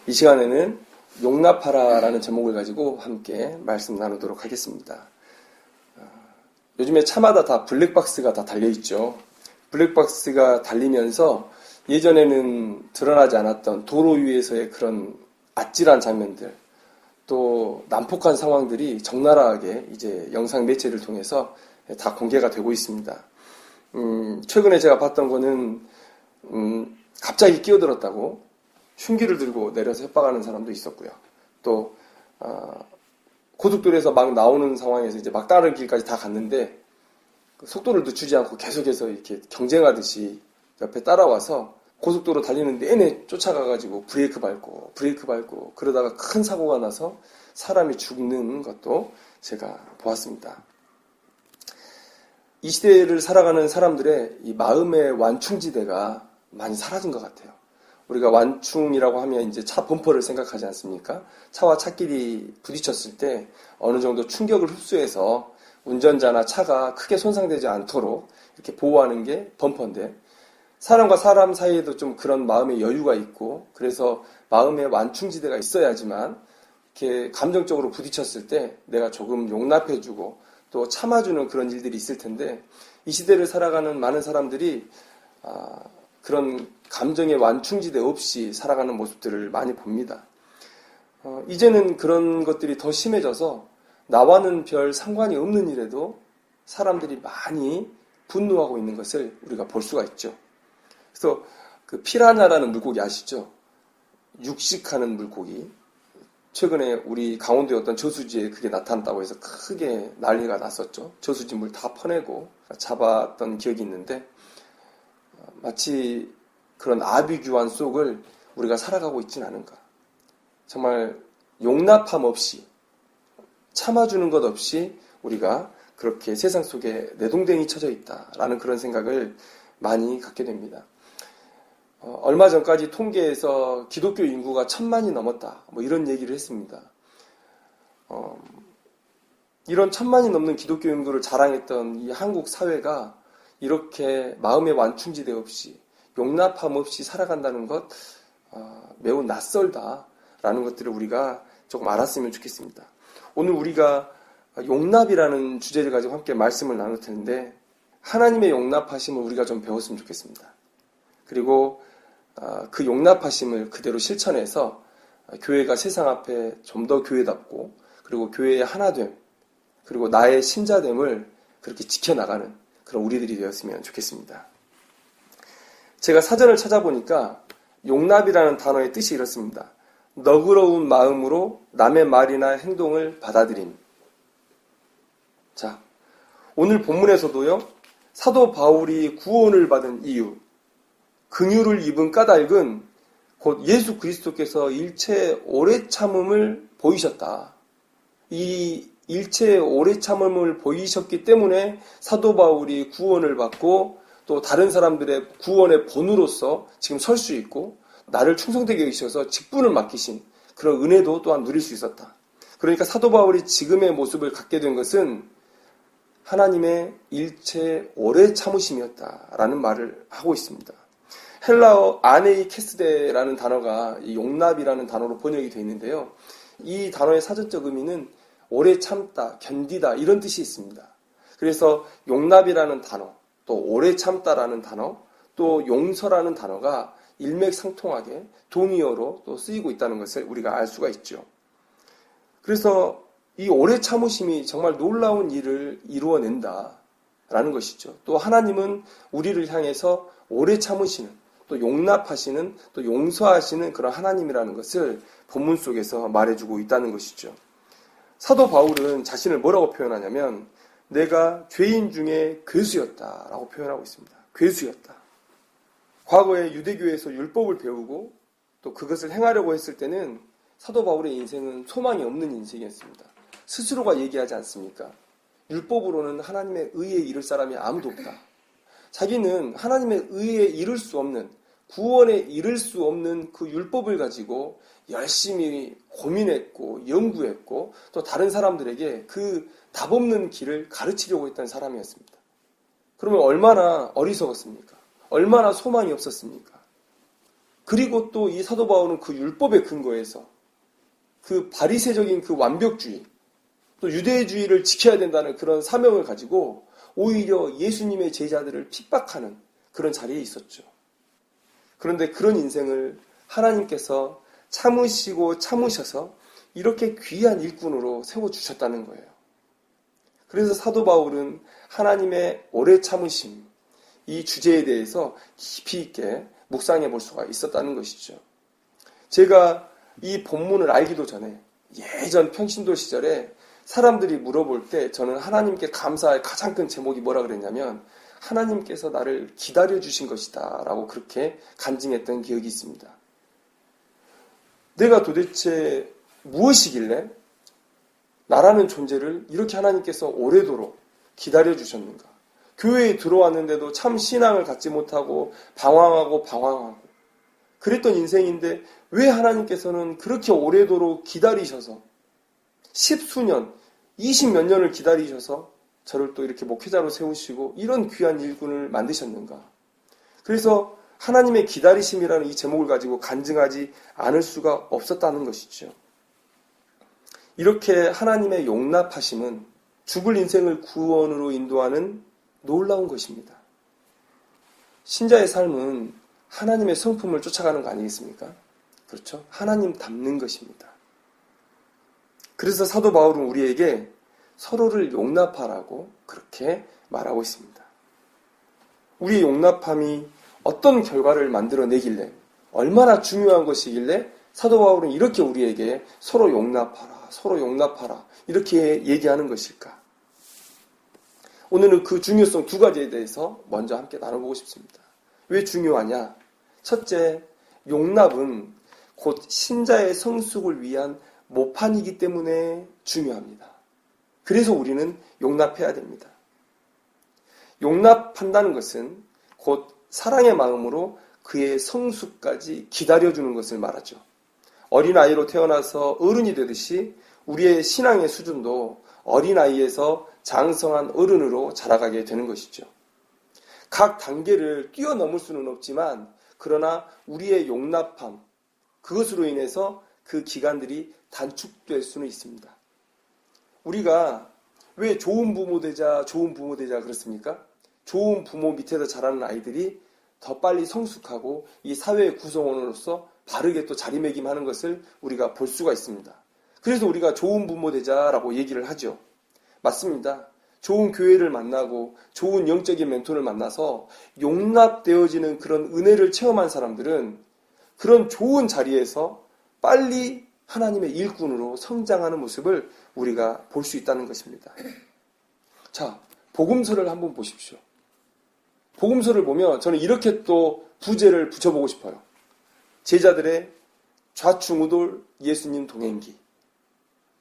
이 시간에는 용납하라라는 제목을 가지고 함께 말씀 나누도록 하겠습니다. 요즘에 차마다 다 블랙박스가 다 달려있죠. 블랙박스가 달리면서 예전에는 드러나지 않았던 도로 위에서의 그런 아찔한 장면들, 또 난폭한 상황들이 적나라하게 이제 영상 매체를 통해서 다 공개가 되고 있습니다. 최근에 제가 봤던 거는 갑자기 끼어들었다고 흉기를 들고 내려서 협박하는 사람도 있었고요. 또 고속도로에서 막 나오는 상황에서 이제 막 다른 길까지 다 갔는데 속도를 늦추지 않고 계속해서 이렇게 경쟁하듯이 옆에 따라와서 고속도로 달리는 내내 쫓아가가지고 브레이크 밟고 그러다가 큰 사고가 나서 사람이 죽는 것도 제가 보았습니다. 이 시대를 살아가는 사람들의 이 마음의 완충지대가 많이 사라진 것 같아요. 우리가 완충이라고 하면 이제 차 범퍼를 생각하지 않습니까? 차와 차끼리 부딪혔을 때 어느 정도 충격을 흡수해서 운전자나 차가 크게 손상되지 않도록 이렇게 보호하는 게 범퍼인데, 사람과 사람 사이에도 좀 그런 마음의 여유가 있고, 그래서 마음의 완충지대가 있어야지만 이렇게 감정적으로 부딪혔을 때 내가 조금 용납해주고 또 참아주는 그런 일들이 있을 텐데, 이 시대를 살아가는 많은 사람들이 그런 감정의 완충지대 없이 살아가는 모습들을 많이 봅니다. 이제는 그런 것들이 더 심해져서 나와는 별 상관이 없는 일에도 사람들이 많이 분노하고 있는 것을 우리가 볼 수가 있죠. 그래서 그 피라냐라는 물고기 아시죠? 육식하는 물고기. 최근에 우리 강원도의 어떤 저수지에 그게 나타났다고 해서 크게 난리가 났었죠. 저수지 물 다 퍼내고 잡았던 기억이 있는데, 마치 그런 아비규환 속을 우리가 살아가고 있지는 않은가. 정말 용납함 없이, 참아주는 것 없이 우리가 그렇게 세상 속에 내동댕이 쳐져 있다라는 그런 생각을 많이 갖게 됩니다. 얼마 전까지 통계에서 기독교 인구가 1000만이 넘었다, 이런 얘기를 했습니다. 이런 1000만이 넘는 기독교 인구를 자랑했던 이 한국 사회가 이렇게 마음의 완충지대 없이, 용납함 없이 살아간다는 것, 매우 낯설다라는 것들을 우리가 조금 알았으면 좋겠습니다. 오늘 우리가 용납이라는 주제를 가지고 함께 말씀을 나눌 텐데, 하나님의 용납하심을 우리가 좀 배웠으면 좋겠습니다. 그리고 그 용납하심을 그대로 실천해서 교회가 세상 앞에 좀 더 교회답고, 그리고 교회의 하나됨, 그리고 나의 신자됨을 그렇게 지켜나가는 그런 우리들이 되었으면 좋겠습니다. 제가 사전을 찾아보니까 용납이라는 단어의 뜻이 이렇습니다. 너그러운 마음으로 남의 말이나 행동을 받아들임. 자, 오늘 본문에서도요, 사도 바울이 구원을 받은 이유, 긍휼을 입은 까닭은 곧 예수 그리스도께서 일체의 오래 참음을 보이셨다. 이 일체의 오래 참음을 보이셨기 때문에 사도 바울이 구원을 받고 또 다른 사람들의 구원의 본으로서 지금 설 수 있고, 나를 충성되게 해주셔서 직분을 맡기신 그런 은혜도 또한 누릴 수 있었다. 그러니까 사도 바울이 지금의 모습을 갖게 된 것은 하나님의 일체 오래 참으심이었다라는 말을 하고 있습니다. 헬라어 아네이 캐스데라는 단어가 이 용납이라는 단어로 번역이 되어 있는데요. 이 단어의 사전적 의미는 오래 참다, 견디다, 이런 뜻이 있습니다. 그래서 용납이라는 단어, 또 오래 참다라는 단어, 또 용서라는 단어가 일맥상통하게 동의어로 또 쓰이고 있다는 것을 우리가 알 수가 있죠. 그래서 이 오래 참으심이 정말 놀라운 일을 이루어낸다라는 것이죠. 또 하나님은 우리를 향해서 오래 참으시는, 또 용납하시는, 또 용서하시는 그런 하나님이라는 것을 본문 속에서 말해주고 있다는 것이죠. 사도 바울은 자신을 뭐라고 표현하냐면, 내가 죄인 중에 괴수였다라고 표현하고 있습니다. 괴수였다. 과거에 유대교에서 율법을 배우고 또 그것을 행하려고 했을 때는 사도 바울의 인생은 소망이 없는 인생이었습니다. 스스로가 얘기하지 않습니까? 율법으로는 하나님의 의에 이를 사람이 아무도 없다. 자기는 하나님의 의에 이를 수 없는, 구원에 이를 수 없는 그 율법을 가지고 열심히 고민했고 연구했고 또 다른 사람들에게 그 답 없는 길을 가르치려고 했던 사람이었습니다. 그러면 얼마나 어리석었습니까? 얼마나 소망이 없었습니까? 그리고 또 이 사도 바울은 그 율법의 근거에서 그 바리새적인 그 완벽주의, 또 유대주의를 지켜야 된다는 그런 사명을 가지고 오히려 예수님의 제자들을 핍박하는 그런 자리에 있었죠. 그런데 그런 인생을 하나님께서 참으시고 참으셔서 이렇게 귀한 일꾼으로 세워주셨다는 거예요. 그래서 사도 바울은 하나님의 오래 참으심, 이 주제에 대해서 깊이 있게 묵상해 볼 수가 있었다는 것이죠. 제가 이 본문을 알기도 전에 예전 평신도 시절에 사람들이 물어볼 때 저는 하나님께 감사할 가장 큰 제목이 뭐라 그랬냐면 하나님께서 나를 기다려주신 것이다 라고 그렇게 간증했던 기억이 있습니다. 내가 도대체 무엇이길래 나라는 존재를 이렇게 하나님께서 오래도록 기다려주셨는가? 교회에 들어왔는데도 참 신앙을 갖지 못하고 방황하고 그랬던 인생인데 왜 하나님께서는 그렇게 오래도록 기다리셔서 10수년, 20몇 년을 기다리셔서 저를 또 이렇게 목회자로 세우시고 이런 귀한 일꾼을 만드셨는가? 그래서 하나님의 기다리심이라는 이 제목을 가지고 간증하지 않을 수가 없었다는 것이죠. 이렇게 하나님의 용납하심은 죽을 인생을 구원으로 인도하는 놀라운 것입니다. 신자의 삶은 하나님의 성품을 쫓아가는 거 아니겠습니까? 그렇죠? 하나님 닮는 것입니다. 그래서 사도 바울은 우리에게 서로를 용납하라고 그렇게 말하고 있습니다. 우리의 용납함이 어떤 결과를 만들어내길래 얼마나 중요한 것이길래 사도 바울은 이렇게 우리에게 서로 용납하라 이렇게 얘기하는 것일까? 오늘은 그 중요성 두 가지에 대해서 먼저 함께 나눠보고 싶습니다. 왜 중요하냐? 첫째, 용납은 곧 신자의 성숙을 위한 모판이기 때문에 중요합니다. 그래서 우리는 용납해야 됩니다. 용납한다는 것은 곧 사랑의 마음으로 그의 성숙까지 기다려주는 것을 말하죠. 어린아이로 태어나서 어른이 되듯이 우리의 신앙의 수준도 어린아이에서 장성한 어른으로 자라가게 되는 것이죠. 각 단계를 뛰어넘을 수는 없지만 그러나 우리의 용납함, 그것으로 인해서 그 기간들이 단축될 수는 있습니다. 우리가 왜 좋은 부모 되자 그렇습니까? 좋은 부모 밑에서 자라는 아이들이 더 빨리 성숙하고 이 사회의 구성원으로서 바르게 또 자리매김하는 것을 우리가 볼 수가 있습니다. 그래서 우리가 좋은 부모 되자라고 얘기를 하죠. 맞습니다. 좋은 교회를 만나고 좋은 영적인 멘토를 만나서 용납되어지는 그런 은혜를 체험한 사람들은 그런 좋은 자리에서 빨리 하나님의 일꾼으로 성장하는 모습을 우리가 볼 수 있다는 것입니다. 자, 복음서를 한번 보십시오. 복음서를 보면 저는 이렇게 또 부제를 붙여보고 싶어요. 제자들의 좌충우돌 예수님 동행기.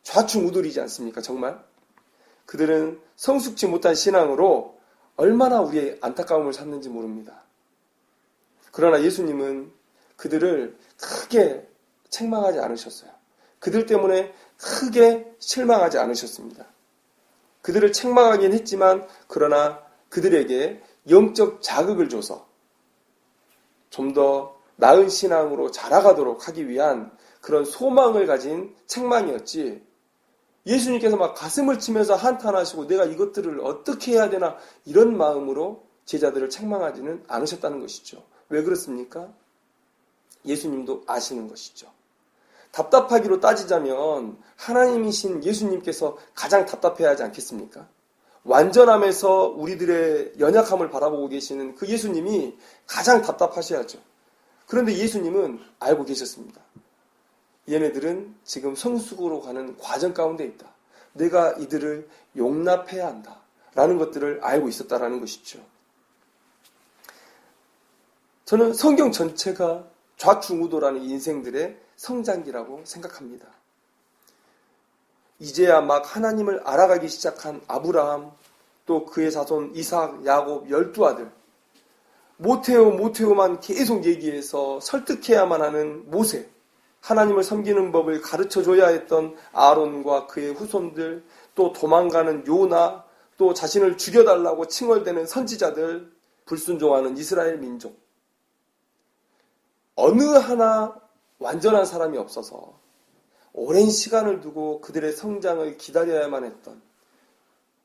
좌충우돌이지 않습니까? 정말? 그들은 성숙지 못한 신앙으로 얼마나 우리의 안타까움을 샀는지 모릅니다. 그러나 예수님은 그들을 크게 책망하지 않으셨어요. 그들 때문에 크게 실망하지 않으셨습니다. 그들을 책망하긴 했지만 그러나 그들에게 영적 자극을 줘서 좀 더 나은 신앙으로 자라가도록 하기 위한 그런 소망을 가진 책망이었지, 예수님께서 막 가슴을 치면서 한탄하시고 내가 이것들을 어떻게 해야 되나 이런 마음으로 제자들을 책망하지는 않으셨다는 것이죠. 왜 그렇습니까? 예수님도 아시는 것이죠. 답답하기로 따지자면 하나님이신 예수님께서 가장 답답해야 하지 않겠습니까? 완전함에서 우리들의 연약함을 바라보고 계시는 그 예수님이 가장 답답하셔야죠. 그런데 예수님은 알고 계셨습니다. 얘네들은 지금 성숙으로 가는 과정 가운데 있다. 내가 이들을 용납해야 한다. 라는 것들을 알고 있었다라는 것이죠. 저는 성경 전체가 좌충우돌하는 인생들의 성장기라고 생각합니다. 이제야 막 하나님을 알아가기 시작한 아브라함, 또 그의 자손 이삭, 야곱 12아들, 모태오만 계속 얘기해서 설득해야만 하는 모세, 하나님을 섬기는 법을 가르쳐줘야 했던 아론과 그의 후손들, 또 도망가는 요나, 또 자신을 죽여달라고 칭얼대는 선지자들, 불순종하는 이스라엘 민족. 어느 하나 완전한 사람이 없어서 오랜 시간을 두고 그들의 성장을 기다려야만 했던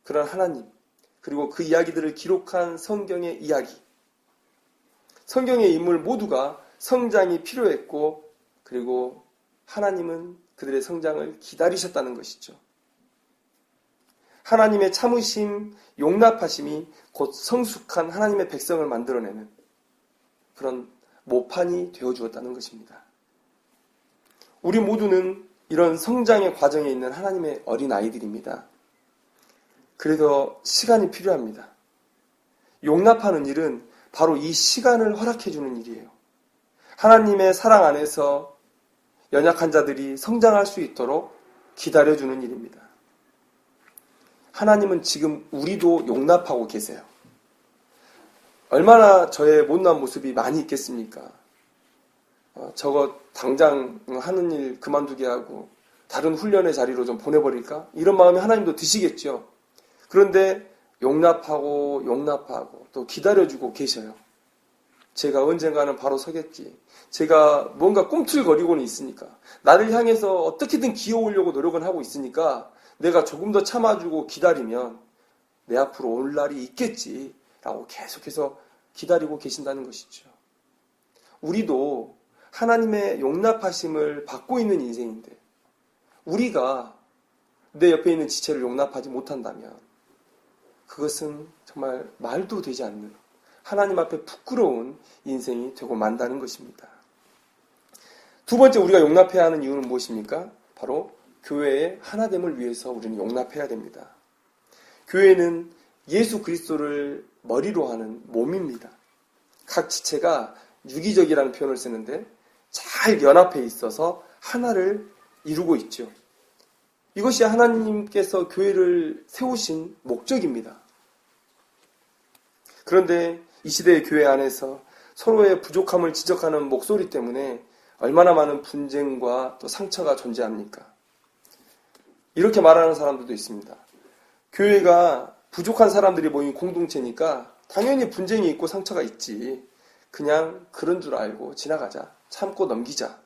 그런 하나님, 그리고 그 이야기들을 기록한 성경의 이야기, 성경의 인물 모두가 성장이 필요했고, 그리고 하나님은 그들의 성장을 기다리셨다는 것이죠. 하나님의 참으심, 용납하심이 곧 성숙한 하나님의 백성을 만들어내는 그런 모판이 되어주었다는 것입니다. 우리 모두는 이런 성장의 과정에 있는 하나님의 어린 아이들입니다. 그래서 시간이 필요합니다. 용납하는 일은 바로 이 시간을 허락해주는 일이에요. 하나님의 사랑 안에서 연약한 자들이 성장할 수 있도록 기다려주는 일입니다. 하나님은 지금 우리도 용납하고 계세요. 얼마나 저의 못난 모습이 많이 있겠습니까? 저거 당장 하는 일 그만두게 하고 다른 훈련의 자리로 좀 보내버릴까? 이런 마음이 하나님도 드시겠죠. 그런데 용납하고 또 기다려주고 계셔요. 제가 언젠가는 바로 서겠지. 제가 뭔가 꿈틀거리고는 있으니까. 나를 향해서 어떻게든 기어오려고 노력은 하고 있으니까 내가 조금 더 참아주고 기다리면 내 앞으로 올 날이 있겠지 라고 계속해서 기다리고 계신다는 것이죠. 우리도 하나님의 용납하심을 받고 있는 인생인데 우리가 내 옆에 있는 지체를 용납하지 못한다면 그것은 정말 말도 되지 않는 하나님 앞에 부끄러운 인생이 되고 만다는 것입니다. 두 번째 우리가 용납해야 하는 이유는 무엇입니까? 바로 교회의 하나됨을 위해서 우리는 용납해야 됩니다. 교회는 예수 그리스도를 머리로 하는 몸입니다. 각 지체가 유기적이라는 표현을 쓰는데 잘 연합해 있어서 하나를 이루고 있죠. 이것이 하나님께서 교회를 세우신 목적입니다. 그런데 이 시대의 교회 안에서 서로의 부족함을 지적하는 목소리 때문에 얼마나 많은 분쟁과 또 상처가 존재합니까? 이렇게 말하는 사람들도 있습니다. 교회가 부족한 사람들이 모인 공동체니까 당연히 분쟁이 있고 상처가 있지. 그냥 그런 줄 알고 지나가자. 참고 넘기자.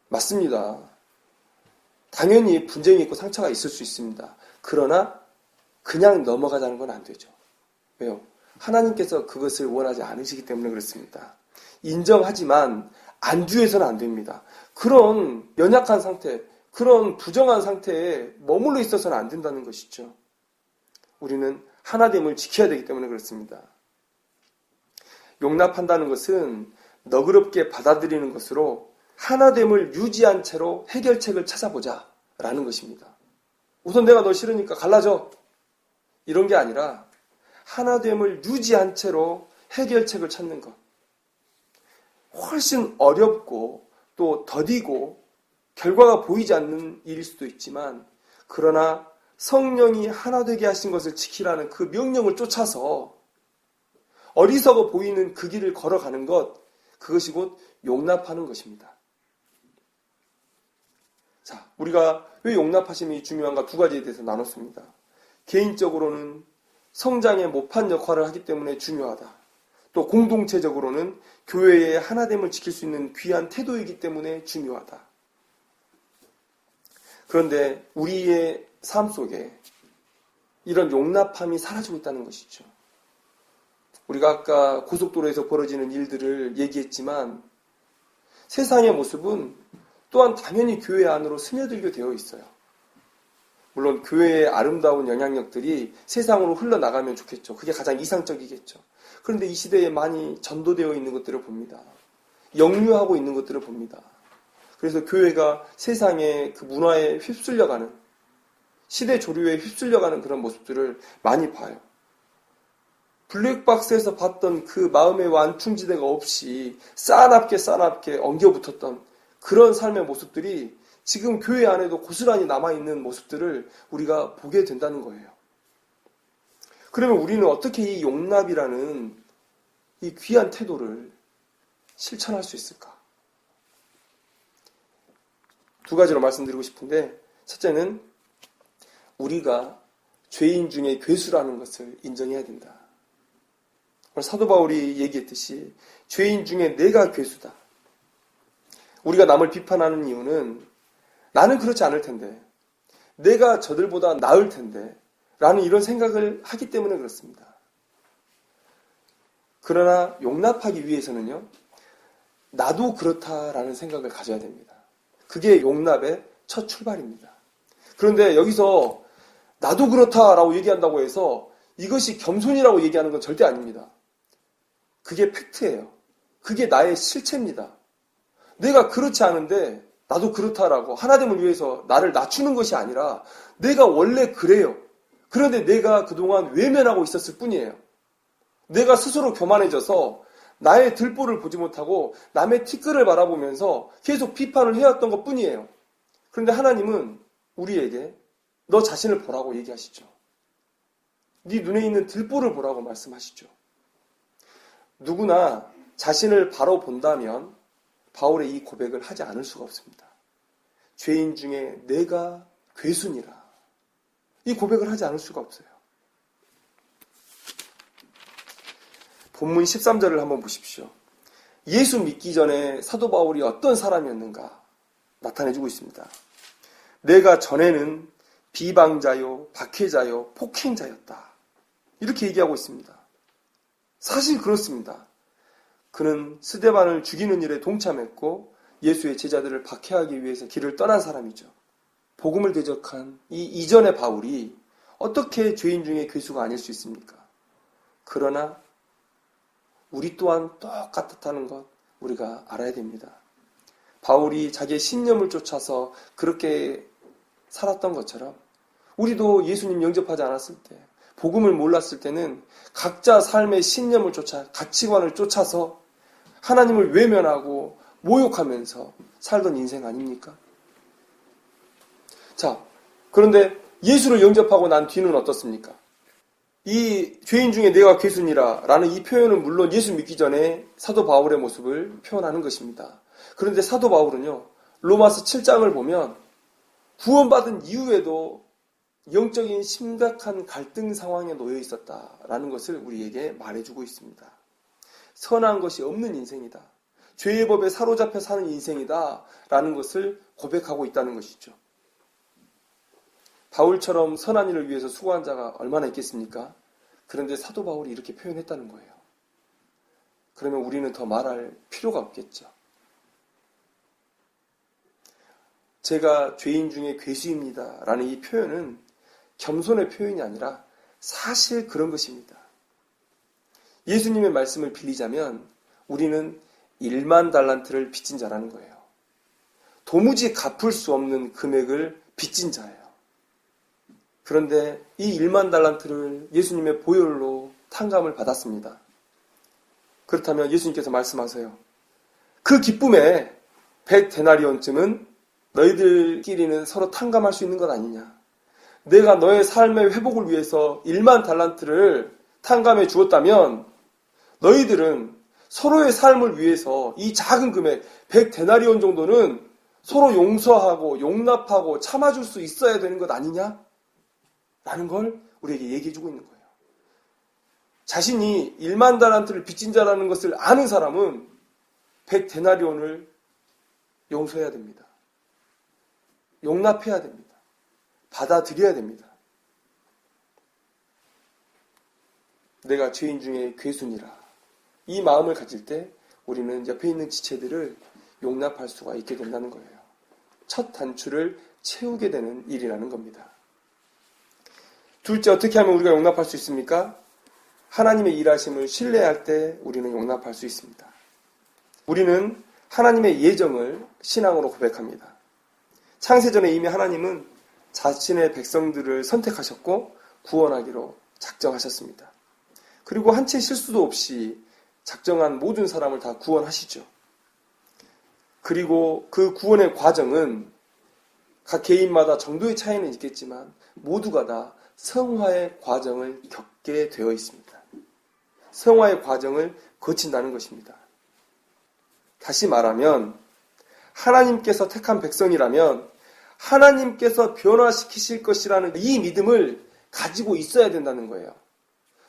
맞습니다. 당연히 분쟁이 있고 상처가 있을 수 있습니다. 그러나 그냥 넘어가자는 건 안 되죠. 왜요? 하나님께서 그것을 원하지 않으시기 때문에 그렇습니다. 인정하지만 안주해서는 안 됩니다. 그런 연약한 상태, 그런 부정한 상태에 머물러 있어서는 안 된다는 것이죠. 우리는 하나됨을 지켜야 되기 때문에 그렇습니다. 용납한다는 것은 너그럽게 받아들이는 것으로 하나됨을 유지한 채로 해결책을 찾아보자 라는 것입니다. 우선 내가 너 싫으니까 갈라져. 이런 게 아니라 하나됨을 유지한 채로 해결책을 찾는 것. 훨씬 어렵고 또 더디고 결과가 보이지 않는 일일 수도 있지만 그러나 성령이 하나 되게 하신 것을 지키라는 그 명령을 쫓아서 어리석어 보이는 그 길을 걸어가는 것, 그것이 곧 용납하는 것입니다. 자, 우리가 왜 용납하심이 중요한가 두 가지에 대해서 나눴습니다. 개인적으로는 성장의 모판 역할을 하기 때문에 중요하다. 또 공동체적으로는 교회의 하나됨을 지킬 수 있는 귀한 태도이기 때문에 중요하다. 그런데 우리의 삶 속에 이런 용납함이 사라지고 있다는 것이죠. 우리가 아까 고속도로에서 벌어지는 일들을 얘기했지만 세상의 모습은 또한 당연히 교회 안으로 스며들게 되어 있어요. 물론 교회의 아름다운 영향력들이 세상으로 흘러나가면 좋겠죠. 그게 가장 이상적이겠죠. 그런데 이 시대에 많이 전도되어 있는 것들을 봅니다. 역류하고 있는 것들을 봅니다. 그래서 교회가 세상의 그 문화에 휩쓸려가는, 시대 조류에 휩쓸려가는 그런 모습들을 많이 봐요. 블랙박스에서 봤던 그 마음의 완충지대가 없이 싸납게 엉겨붙었던 그런 삶의 모습들이 지금 교회 안에도 고스란히 남아있는 모습들을 우리가 보게 된다는 거예요. 그러면 우리는 어떻게 이 용납이라는 이 귀한 태도를 실천할 수 있을까? 두 가지로 말씀드리고 싶은데, 첫째는 우리가 죄인 중에 괴수라는 것을 인정해야 된다. 오늘 사도 바울이 얘기했듯이 죄인 중에 내가 괴수다. 우리가 남을 비판하는 이유는 나는 그렇지 않을 텐데, 내가 저들보다 나을 텐데 라는 이런 생각을 하기 때문에 그렇습니다. 그러나 용납하기 위해서는요, 나도 그렇다라는 생각을 가져야 됩니다. 그게 용납의 첫 출발입니다. 그런데 여기서 나도 그렇다라고 얘기한다고 해서 이것이 겸손이라고 얘기하는 건 절대 아닙니다. 그게 팩트예요. 그게 나의 실체입니다. 내가 그렇지 않은데 나도 그렇다라고 하나됨을 위해서 나를 낮추는 것이 아니라 내가 원래 그래요. 그런데 내가 그동안 외면하고 있었을 뿐이에요. 내가 스스로 교만해져서 나의 들보를 보지 못하고 남의 티끌을 바라보면서 계속 비판을 해왔던 것 뿐이에요. 그런데 하나님은 우리에게 너 자신을 보라고 얘기하시죠. 네 눈에 있는 들보를 보라고 말씀하시죠. 누구나 자신을 바로 본다면 바울의 이 고백을 하지 않을 수가 없습니다. 죄인 중에 내가 괴순이라. 이 고백을 하지 않을 수가 없어요. 본문 13절을 한번 보십시오. 예수 믿기 전에 사도 바울이 어떤 사람이었는가 나타내주고 있습니다. 내가 전에는 비방자요, 박해자요, 폭행자였다. 이렇게 얘기하고 있습니다. 사실 그렇습니다. 그는 스데반을 죽이는 일에 동참했고 예수의 제자들을 박해하기 위해서 길을 떠난 사람이죠. 복음을 대적한 이 이전의 바울이 어떻게 죄인 중에 괴수가 아닐 수 있습니까? 그러나 우리 또한 똑같았다는 것 우리가 알아야 됩니다. 바울이 자기의 신념을 쫓아서 그렇게 살았던 것처럼 우리도 예수님 영접하지 않았을 때, 복음을 몰랐을 때는 각자 삶의 신념을 쫓아, 가치관을 쫓아서 하나님을 외면하고 모욕하면서 살던 인생 아닙니까? 자, 그런데 예수를 영접하고 난 뒤는 어떻습니까? 이 죄인 중에 내가 괴순이라 라는 이 표현은 물론 예수 믿기 전에 사도 바울의 모습을 표현하는 것입니다. 그런데 사도 바울은요, 로마서 7장을 보면 구원받은 이후에도 영적인 심각한 갈등 상황에 놓여 있었다라는 것을 우리에게 말해주고 있습니다. 선한 것이 없는 인생이다. 죄의 법에 사로잡혀 사는 인생이다 라는 것을 고백하고 있다는 것이죠. 바울처럼 선한 일을 위해서 수고한 자가 얼마나 있겠습니까? 그런데 사도 바울이 이렇게 표현했다는 거예요. 그러면 우리는 더 말할 필요가 없겠죠. 제가 죄인 중에 괴수입니다 라는 이 표현은 겸손의 표현이 아니라 사실 그런 것입니다. 예수님의 말씀을 빌리자면 우리는 1만 달란트를 빚진 자라는 거예요. 도무지 갚을 수 없는 금액을 빚진 자예요. 그런데 이 1만 달란트를 예수님의 보혈로 탕감을 받았습니다. 그렇다면 예수님께서 말씀하세요. 그 기쁨에 100데나리온쯤은 너희들끼리는 서로 탕감할 수 있는 것 아니냐. 내가 너의 삶의 회복을 위해서 1만 달란트를 탕감해 주었다면 너희들은 서로의 삶을 위해서 이 작은 금액 100데나리온 정도는 서로 용서하고 용납하고 참아줄 수 있어야 되는 것 아니냐? 라는 걸 우리에게 얘기해주고 있는 거예요. 자신이 1만 달란트를 빚진 자라는 것을 아는 사람은 100데나리온을 용서해야 됩니다. 용납해야 됩니다. 받아들여야 됩니다. 내가 죄인 중에 괴순이라. 이 마음을 가질 때 우리는 옆에 있는 지체들을 용납할 수가 있게 된다는 거예요. 첫 단추를 채우게 되는 일이라는 겁니다. 둘째, 어떻게 하면 우리가 용납할 수 있습니까? 하나님의 일하심을 신뢰할 때 우리는 용납할 수 있습니다. 우리는 하나님의 예정을 신앙으로 고백합니다. 창세전에 이미 하나님은 자신의 백성들을 선택하셨고 구원하기로 작정하셨습니다. 그리고 한 채 실수도 없이 작정한 모든 사람을 다 구원하시죠. 그리고 그 구원의 과정은 각 개인마다 정도의 차이는 있겠지만 모두가 다 성화의 과정을 겪게 되어 있습니다. 성화의 과정을 거친다는 것입니다. 다시 말하면 하나님께서 택한 백성이라면 하나님께서 변화시키실 것이라는 이 믿음을 가지고 있어야 된다는 거예요.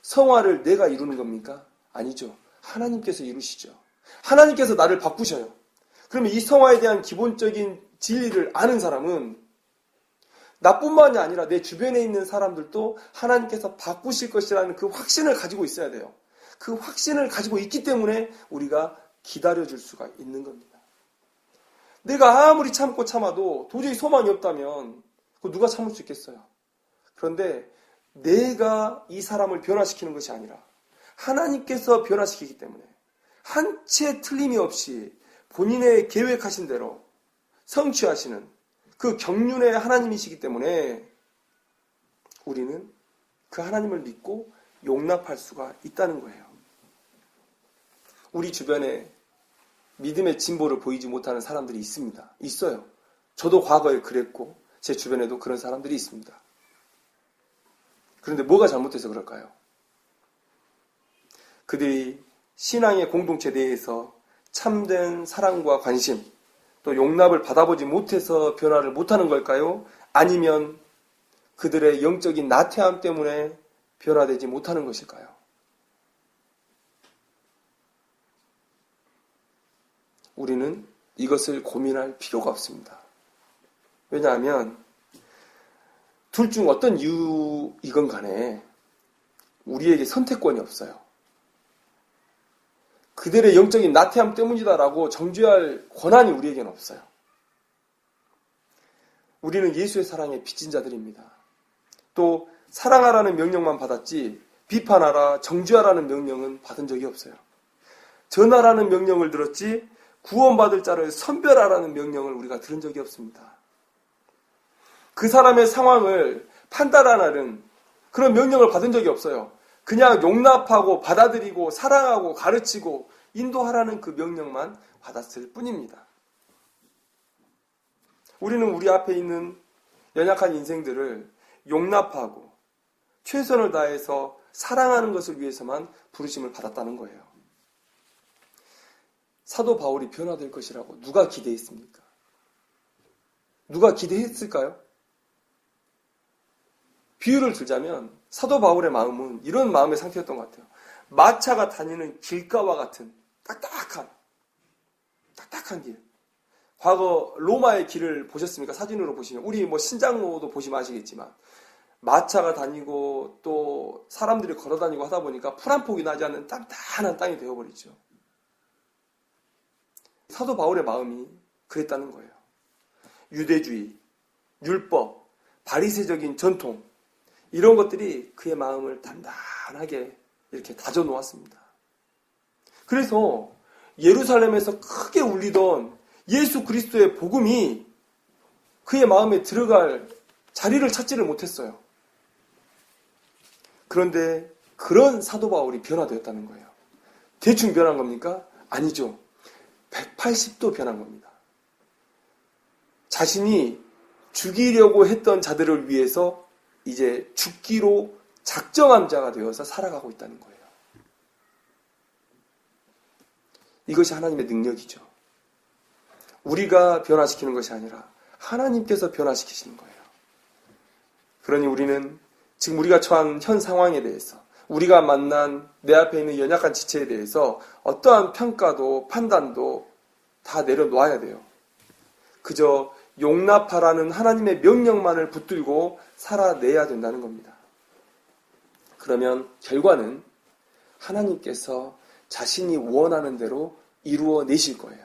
성화를 내가 이루는 겁니까? 아니죠. 하나님께서 이루시죠. 하나님께서 나를 바꾸셔요. 그러면 이 성화에 대한 기본적인 진리를 아는 사람은 나뿐만이 아니라 내 주변에 있는 사람들도 하나님께서 바꾸실 것이라는 그 확신을 가지고 있어야 돼요. 그 확신을 가지고 있기 때문에 우리가 기다려줄 수가 있는 겁니다. 내가 아무리 참고 참아도 도저히 소망이 없다면 누가 참을 수 있겠어요? 그런데 내가 이 사람을 변화시키는 것이 아니라 하나님께서 변화시키기 때문에 한 채 틀림이 없이 본인의 계획하신 대로 성취하시는 그 경륜의 하나님이시기 때문에 우리는 그 하나님을 믿고 용납할 수가 있다는 거예요. 우리 주변에 믿음의 진보를 보이지 못하는 사람들이 있습니다. 있어요. 저도 과거에 그랬고 제 주변에도 그런 사람들이 있습니다. 그런데 뭐가 잘못돼서 그럴까요? 그들이 신앙의 공동체 내에서 참된 사랑과 관심, 또 용납을 받아보지 못해서 변화를 못하는 걸까요? 아니면 그들의 영적인 나태함 때문에 변화되지 못하는 것일까요? 우리는 이것을 고민할 필요가 없습니다. 왜냐하면 둘 중 어떤 이유이건 간에 우리에게 선택권이 없어요. 그들의 영적인 나태함 때문이다라고 정죄할 권한이 우리에게는 없어요. 우리는 예수의 사랑에 빚진 자들입니다. 또 사랑하라는 명령만 받았지 비판하라, 정죄하라는 명령은 받은 적이 없어요. 전하라는 명령을 들었지 구원받을 자를 선별하라는 명령을 우리가 들은 적이 없습니다. 그 사람의 상황을 판단하라는 그런 명령을 받은 적이 없어요. 그냥 용납하고 받아들이고 사랑하고 가르치고 인도하라는 그 명령만 받았을 뿐입니다. 우리는 우리 앞에 있는 연약한 인생들을 용납하고 최선을 다해서 사랑하는 것을 위해서만 부르심을 받았다는 거예요. 사도 바울이 변화될 것이라고 누가 기대했습니까? 누가 기대했을까요? 비유를 들자면 사도 바울의 마음은 이런 마음의 상태였던 것 같아요. 마차가 다니는 길가와 같은 딱딱한 길. 과거 로마의 길을 보셨습니까? 사진으로 보시면. 우리 신장로도 보시면 아시겠지만 마차가 다니고 또 사람들이 걸어다니고 하다 보니까 풀 한 폭이 나지 않는 단단한 땅이 되어버리죠. 사도 바울의 마음이 그랬다는 거예요. 유대주의, 율법, 바리새적인 전통 이런 것들이 그의 마음을 단단하게 이렇게 다져놓았습니다. 그래서 예루살렘에서 크게 울리던 예수 그리스도의 복음이 그의 마음에 들어갈 자리를 찾지를 못했어요. 그런데 그런 사도 바울이 변화되었다는 거예요. 대충 변한 겁니까? 아니죠. 180도 변한 겁니다. 자신이 죽이려고 했던 자들을 위해서 이제 죽기로 작정한 자가 되어서 살아가고 있다는 거예요. 이것이 하나님의 능력이죠. 우리가 변화시키는 것이 아니라 하나님께서 변화시키시는 거예요. 그러니 우리는 지금 우리가 처한 현 상황에 대해서 우리가 만난 내 앞에 있는 연약한 지체에 대해서 어떠한 평가도 판단도 다 내려놓아야 돼요. 그저 용납하라는 하나님의 명령만을 붙들고 살아내야 된다는 겁니다. 그러면 결과는 하나님께서 자신이 원하는 대로 이루어내실 거예요.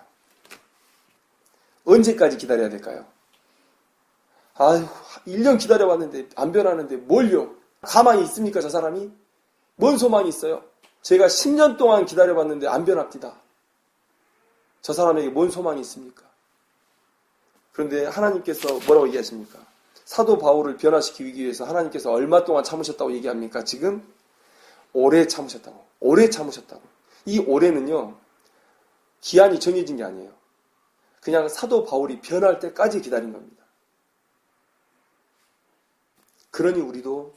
언제까지 기다려야 될까요? 1년 기다려봤는데 안 변하는데 뭘요? 가만히 있습니까, 저 사람이? 뭔 소망이 있어요? 제가 10년 동안 기다려봤는데 안 변합니다. 저 사람에게 뭔 소망이 있습니까? 그런데 하나님께서 뭐라고 얘기하십니까? 사도 바울을 변화시키기 위해서 하나님께서 얼마 동안 참으셨다고 얘기합니까? 지금 오래 참으셨다고. 오래 참으셨다고. 이 오래는요, 기한이 정해진 게 아니에요. 그냥 사도 바울이 변할 때까지 기다린 겁니다. 그러니 우리도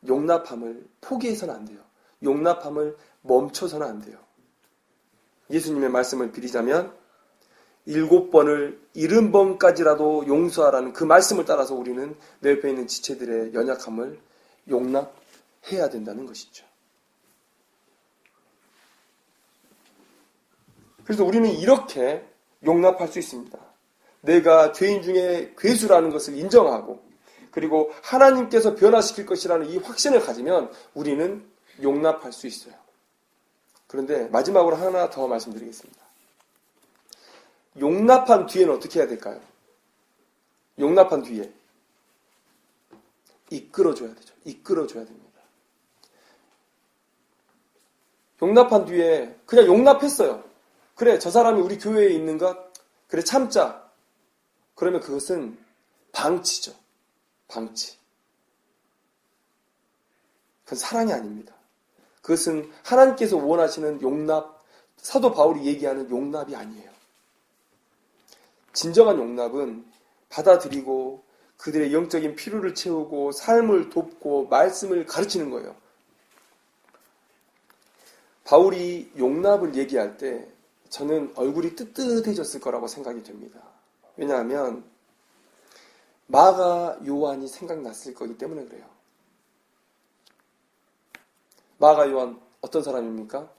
용납함을 포기해서는 안 돼요. 용납함을 멈춰서는 안 돼요. 예수님의 말씀을 빌리자면 7번을 70번까지라도 용서하라는 그 말씀을 따라서 우리는 내 옆에 있는 지체들의 연약함을 용납해야 된다는 것이죠. 그래서 우리는 이렇게 용납할 수 있습니다. 내가 죄인 중에 괴수라는 것을 인정하고 그리고 하나님께서 변화시킬 것이라는 이 확신을 가지면 우리는 용납할 수 있어요. 그런데 마지막으로 하나 더 말씀드리겠습니다. 용납한 뒤에는 어떻게 해야 될까요? 용납한 뒤에 이끌어줘야 되죠. 이끌어줘야 됩니다. 용납한 뒤에 그냥 용납했어요. 그래, 저 사람이 우리 교회에 있는 것, 그래, 참자. 그러면 그것은 방치죠. 방치. 그건 사랑이 아닙니다. 그것은 하나님께서 원하시는 용납, 사도 바울이 얘기하는 용납이 아니에요. 진정한 용납은 받아들이고 그들의 영적인 필요를 채우고 삶을 돕고 말씀을 가르치는 거예요. 바울이 용납을 얘기할 때 저는 얼굴이 뜨뜻해졌을 거라고 생각이 됩니다. 왜냐하면 마가 요한이 생각났을 거기 때문에 그래요. 마가 요한 어떤 사람입니까?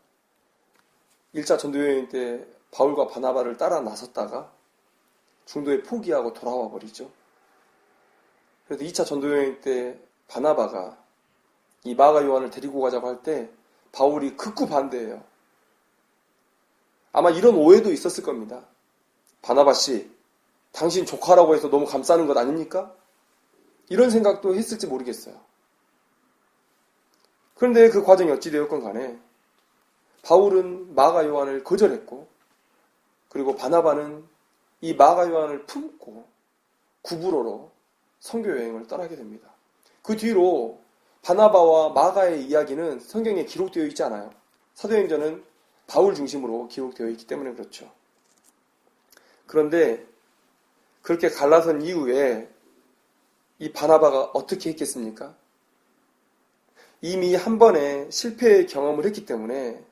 1차 전도여행 때 바울과 바나바를 따라 나섰다가 중도에 포기하고 돌아와 버리죠. 그래서 2차 전도여행 때 바나바가 이 마가 요한을 데리고 가자고 할 때 바울이 극구 반대해요. 아마 이런 오해도 있었을 겁니다. 바나바 씨, 당신 조카라고 해서 너무 감싸는 것 아닙니까? 이런 생각도 했을지 모르겠어요. 그런데 그 과정이 어찌 되었건 간에 바울은 마가 요한을 거절했고 그리고 바나바는 이 마가 요한을 품고 구브로로 선교여행을 떠나게 됩니다. 그 뒤로 바나바와 마가의 이야기는 성경에 기록되어 있지 않아요. 사도행전은 바울 중심으로 기록되어 있기 때문에 그렇죠. 그런데 그렇게 갈라선 이후에 이 바나바가 어떻게 했겠습니까? 이미 한 번의 실패의 경험을 했기 때문에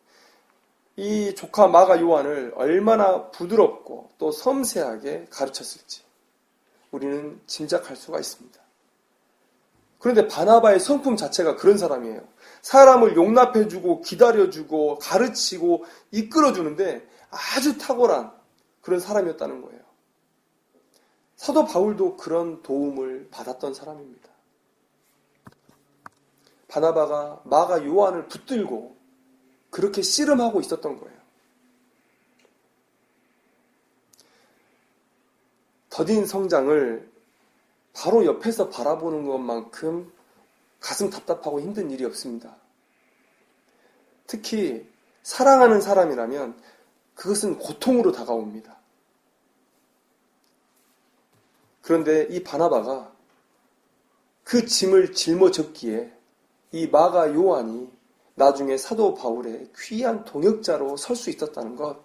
이 조카 마가 요한을 얼마나 부드럽고 또 섬세하게 가르쳤을지 우리는 짐작할 수가 있습니다. 그런데 바나바의 성품 자체가 그런 사람이에요. 사람을 용납해주고 기다려주고 가르치고 이끌어주는데 아주 탁월한 그런 사람이었다는 거예요. 사도 바울도 그런 도움을 받았던 사람입니다. 바나바가 마가 요한을 붙들고 그렇게 씨름하고 있었던 거예요. 더딘 성장을 바로 옆에서 바라보는 것만큼 가슴 답답하고 힘든 일이 없습니다. 특히 사랑하는 사람이라면 그것은 고통으로 다가옵니다. 그런데 이 바나바가 그 짐을 짊어졌기에 이 마가 요한이 나중에 사도 바울의 귀한 동역자로 설 수 있었다는 것,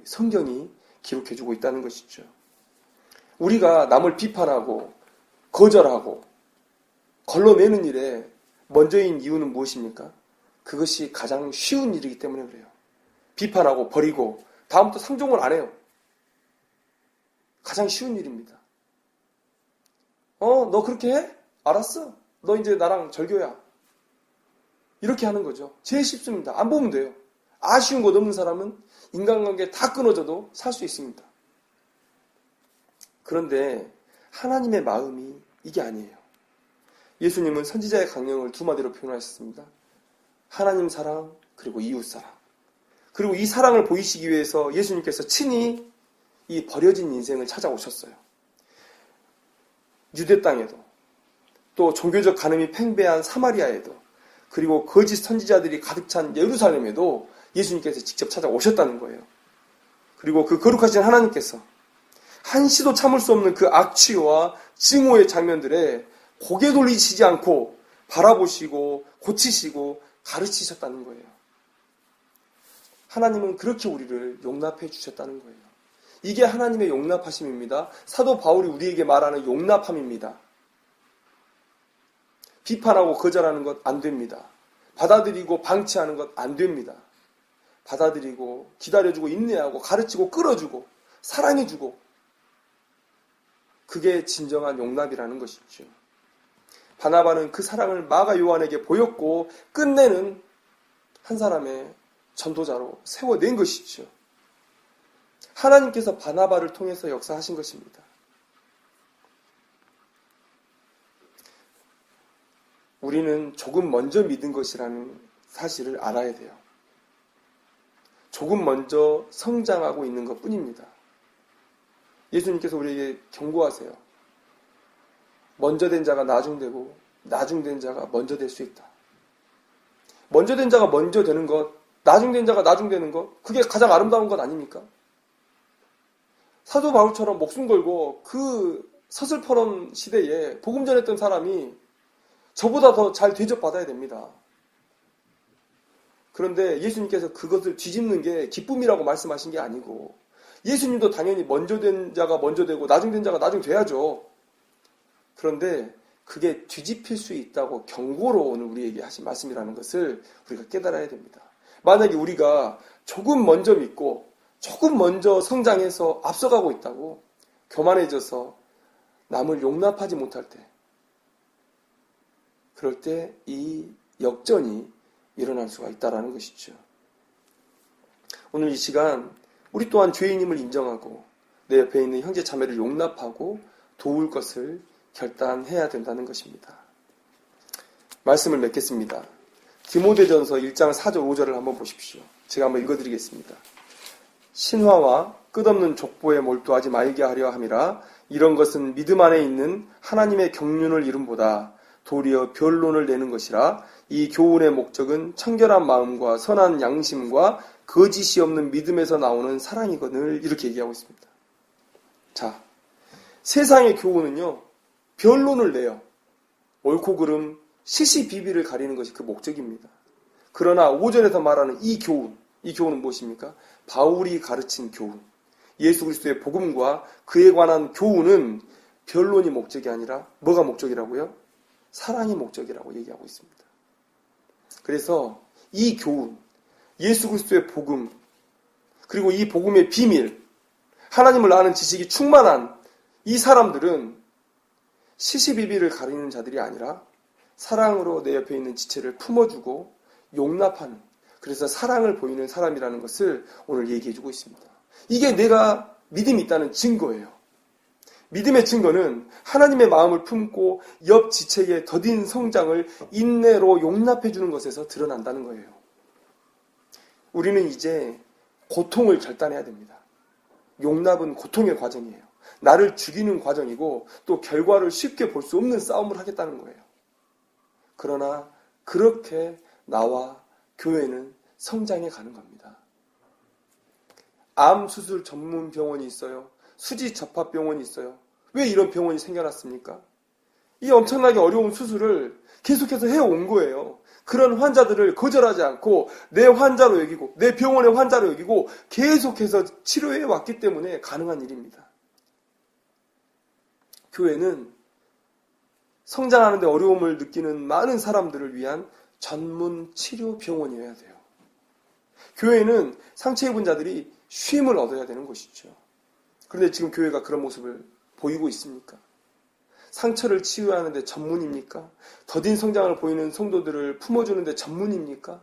성경이 기록해주고 있다는 것이죠. 우리가 남을 비판하고 거절하고 걸러내는 일에 먼저인 이유는 무엇입니까? 그것이 가장 쉬운 일이기 때문에 그래요. 비판하고 버리고 다음부터 상종을 안 해요. 가장 쉬운 일입니다. 너 그렇게 해? 알았어. 너 이제 나랑 절교야. 이렇게 하는 거죠. 제일 쉽습니다. 안 보면 돼요. 아쉬운 것 없는 사람은 인간관계 다 끊어져도 살 수 있습니다. 그런데 하나님의 마음이 이게 아니에요. 예수님은 선지자의 강령을 두 마디로 표현하셨습니다. 하나님 사랑 그리고 이웃 사랑. 그리고 이 사랑을 보이시기 위해서 예수님께서 친히 이 버려진 인생을 찾아오셨어요. 유대 땅에도 또 종교적 간음이 팽배한 사마리아에도 그리고 거짓 선지자들이 가득 찬 예루살렘에도 예수님께서 직접 찾아오셨다는 거예요. 그리고 그 거룩하신 하나님께서 한시도 참을 수 없는 그 악취와 증오의 장면들에 고개 돌리시지 않고 바라보시고 고치시고 가르치셨다는 거예요. 하나님은 그렇게 우리를 용납해 주셨다는 거예요. 이게 하나님의 용납하심입니다. 사도 바울이 우리에게 말하는 용납함입니다. 비판하고 거절하는 것 안 됩니다. 받아들이고 방치하는 것 안 됩니다. 받아들이고 기다려주고 인내하고 가르치고 끌어주고 사랑해주고 그게 진정한 용납이라는 것이죠. 바나바는 그 사랑을 마가 요한에게 보였고 끝내는 한 사람의 전도자로 세워낸 것이죠. 하나님께서 바나바를 통해서 역사하신 것입니다. 우리는 조금 먼저 믿은 것이라는 사실을 알아야 돼요. 조금 먼저 성장하고 있는 것 뿐입니다. 예수님께서 우리에게 경고하세요. 먼저 된 자가 나중되고 나중된 자가 먼저 될 수 있다. 먼저 된 자가 먼저 되는 것, 나중된 자가 나중되는 것, 그게 가장 아름다운 것 아닙니까? 사도 바울처럼 목숨 걸고 그 서슬퍼런 시대에 복음 전했던 사람이 저보다 더 잘 대접받아야 됩니다. 그런데 예수님께서 그것을 뒤집는 게 기쁨이라고 말씀하신 게 아니고, 예수님도 당연히 먼저 된 자가 먼저 되고 나중된 자가 나중 돼야죠. 그런데 그게 뒤집힐 수 있다고 경고로 오늘 우리에게 하신 말씀이라는 것을 우리가 깨달아야 됩니다. 만약에 우리가 조금 먼저 믿고 조금 먼저 성장해서 앞서가고 있다고 교만해져서 남을 용납하지 못할 때, 그럴 때 이 역전이 일어날 수가 있다는 것이죠. 오늘 이 시간 우리 또한 죄인임을 인정하고 내 옆에 있는 형제 자매를 용납하고 도울 것을 결단해야 된다는 것입니다. 말씀을 맺겠습니다. 디모데전서 1장 4절 5절을 한번 보십시오. 제가 한번 읽어드리겠습니다. 신화와 끝없는 족보에 몰두하지 말게 하려 함이라. 이런 것은 믿음 안에 있는 하나님의 경륜을 이름보다 도리어 변론을 내는 것이라. 이 교훈의 목적은 청결한 마음과 선한 양심과 거짓이 없는 믿음에서 나오는 사랑이거늘, 이렇게 얘기하고 있습니다. 자, 세상의 교훈은요, 변론을 내요. 옳고 그름, 시시비비를 가리는 것이 그 목적입니다. 그러나 5절에서 말하는 이 교훈은 무엇입니까? 바울이 가르친 교훈, 예수 그리스도의 복음과 그에 관한 교훈은 변론이 목적이 아니라 뭐가 목적이라고요? 사랑이 목적이라고 얘기하고 있습니다. 그래서 이 교훈, 예수 그리스도의 복음, 그리고 이 복음의 비밀, 하나님을 아는 지식이 충만한 이 사람들은 시시비비를 가리는 자들이 아니라 사랑으로 내 옆에 있는 지체를 품어주고 용납하는, 그래서 사랑을 보이는 사람이라는 것을 오늘 얘기해주고 있습니다. 이게 내가 믿음이 있다는 증거예요. 믿음의 증거는 하나님의 마음을 품고 옆 지체의 더딘 성장을 인내로 용납해주는 것에서 드러난다는 거예요. 우리는 이제 고통을 결단해야 됩니다. 용납은 고통의 과정이에요. 나를 죽이는 과정이고 또 결과를 쉽게 볼 수 없는 싸움을 하겠다는 거예요. 그러나 그렇게 나와 교회는 성장해 가는 겁니다. 암 수술 전문 병원이 있어요. 수지 접합 병원이 있어요. 왜 이런 병원이 생겨났습니까? 이 엄청나게 어려운 수술을 계속해서 해온 거예요. 그런 환자들을 거절하지 않고 내 환자로 여기고 내 병원의 환자로 여기고 계속해서 치료해 왔기 때문에 가능한 일입니다. 교회는 성장하는 데 어려움을 느끼는 많은 사람들을 위한 전문 치료 병원이어야 돼요. 교회는 상처 입은 자들이 쉼을 얻어야 되는 것이죠. 그런데 지금 교회가 그런 모습을 보이고 있습니까? 상처를 치유하는 데 전문입니까? 더딘 성장을 보이는 성도들을 품어주는 데 전문입니까?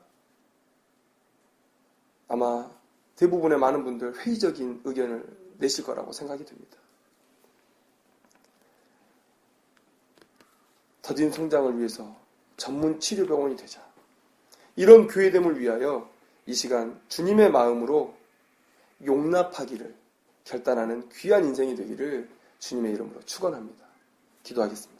아마 대부분의 많은 분들 회의적인 의견을 내실 거라고 생각이 됩니다. 더딘 성장을 위해서 전문 치료병원이 되자. 이런 교회됨을 위하여 이 시간 주님의 마음으로 용납하기를 결단하는 귀한 인생이 되기를 주님의 이름으로 축원합니다. 기도하겠습니다.